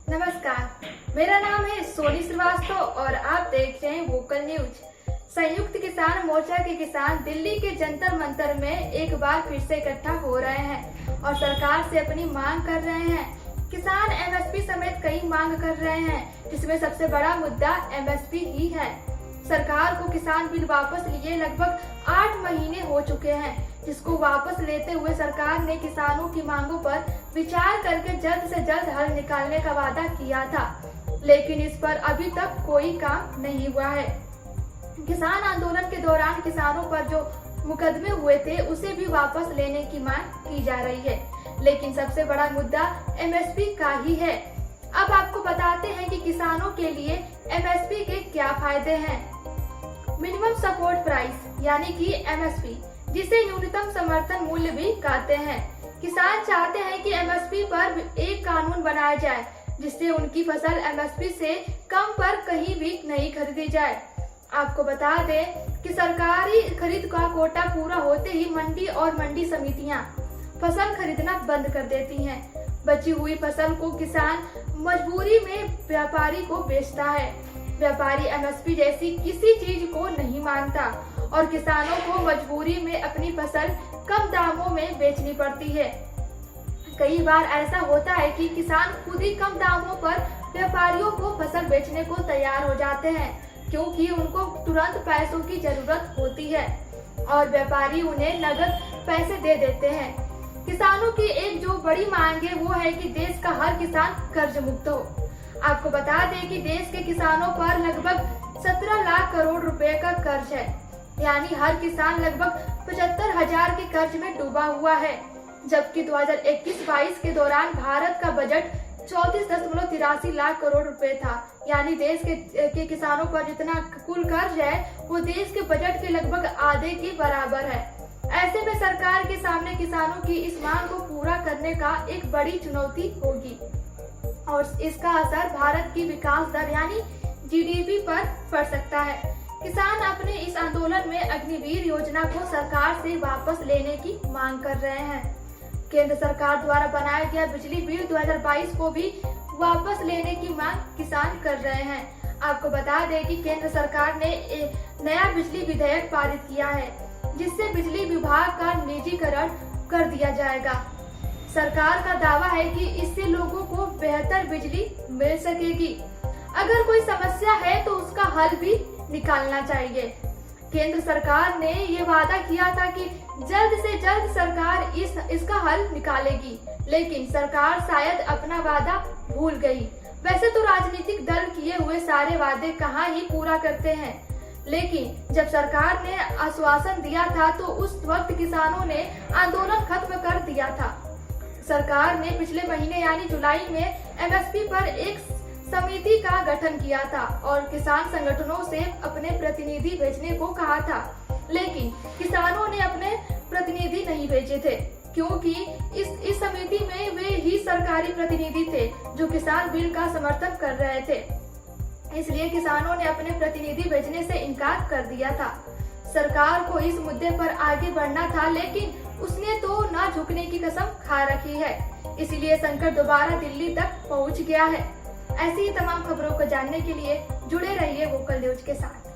नमस्कार, मेरा नाम है सोनी श्रीवास्तव और आप देख रहे हैं वोकल न्यूज। संयुक्त किसान मोर्चा के किसान दिल्ली के जंतर मंतर में एक बार फिर से इकट्ठा हो रहे हैं और सरकार से अपनी मांग कर रहे हैं। किसान एमएसपी समेत कई मांग कर रहे हैं, जिसमें सबसे बड़ा मुद्दा एमएसपी ही है। सरकार को किसान बिल वापस लिए लगभग 8 महीने हो चुके हैं, जिसको वापस लेते हुए सरकार ने किसानों की मांगों पर विचार करके जल्द से जल्द हल निकालने का वादा किया था, लेकिन इस पर अभी तक कोई काम नहीं हुआ है। किसान आंदोलन के दौरान किसानों पर जो मुकदमे हुए थे उसे भी वापस लेने की मांग की जा रही है, लेकिन सबसे बड़ा मुद्दा एमएसपी का ही है। अब आपको बताते हैं कि किसानों के लिए एमएसपी के क्या फायदे हैं। मिनिमम सपोर्ट प्राइस यानी कि एमएसपी, जिसे न्यूनतम समर्थन मूल्य भी कहते हैं। किसान चाहते हैं कि एमएसपी पर एक कानून बनाया जाए, जिससे उनकी फसल एमएसपी से कम पर कहीं भी नहीं खरीदी जाए। आपको बता दें कि सरकारी खरीद का कोटा पूरा होते ही मंडी और मंडी समितियां फसल खरीदना बंद कर देती हैं। बची हुई फसल को किसान मजबूरी में व्यापारी को बेचता है। व्यापारी एमएसपी जैसी किसी चीज को नहीं मानता और किसानों को मजबूरी में अपनी फसल कम दामों में बेचनी पड़ती है। कई बार ऐसा होता है कि किसान खुद ही कम दामों पर व्यापारियों को फसल बेचने को तैयार हो जाते हैं, क्योंकि उनको तुरंत पैसों की जरूरत होती है और व्यापारी उन्हें नगद पैसे दे देते हैं। किसानों की एक जो बड़ी मांग है वो है कि देश का हर किसान कर्ज मुक्त हो। आपको बता दें कि देश के किसानों पर लगभग 17 लाख करोड़ रुपए का कर्ज है, यानी हर किसान लगभग 75,000 के कर्ज में डूबा हुआ है। जबकि 2021-22 के दौरान भारत का बजट 34.83 लाख करोड़ रुपए था, यानी देश के किसानों पर जितना कुल कर्ज है वो देश के बजट के लगभग आधे के बराबर है। ऐसे में सरकार के सामने किसानों की इस मांग को पूरा करने का एक बड़ी चुनौती होगी और इसका असर भारत की विकास दर यानी जीडीपी पर पड़ सकता है। किसान अपने इस आंदोलन में अग्निवीर योजना को सरकार से वापस लेने की मांग कर रहे हैं। केंद्र सरकार द्वारा बनाया गया बिजली बिल 2022 को भी वापस लेने की मांग किसान कर रहे हैं। आपको बता दें कि केंद्र सरकार ने एक नया बिजली विधेयक पारित किया है, जिससे बिजली विभाग का निजीकरण कर दिया जाएगा। सरकार का दावा है कि इससे लोगों को बेहतर बिजली मिल सकेगी। अगर कोई समस्या है तो उसका हल भी निकालना चाहिए। केंद्र सरकार ने ये वादा किया था कि जल्द से जल्द सरकार इसका हल निकालेगी, लेकिन सरकार शायद अपना वादा भूल गई। वैसे तो राजनीतिक दल किए हुए सारे वादे कहाँ ही पूरा करते हैं, लेकिन जब सरकार ने आश्वासन दिया था तो उस वक्त किसानों ने आंदोलन खत्म कर दिया था। सरकार ने पिछले महीने यानी जुलाई में एमएसपी पर एक समिति का गठन किया था और किसान संगठनों से अपने प्रतिनिधि भेजने को कहा था, लेकिन किसानों ने अपने प्रतिनिधि नहीं भेजे थे, क्योंकि इस समिति में वे ही सरकारी प्रतिनिधि थे जो किसान बिल का समर्थन कर रहे थे। इसलिए किसानों ने अपने प्रतिनिधि भेजने से इनकार कर दिया था। सरकार को इस मुद्दे पर आगे बढ़ना था, लेकिन उसने तो न झुकने की कसम खा रखी है। इसलिए संकट दोबारा दिल्ली तक पहुंच गया है। ऐसी ही तमाम खबरों को जानने के लिए जुड़े रहिए वोकल न्यूज के साथ।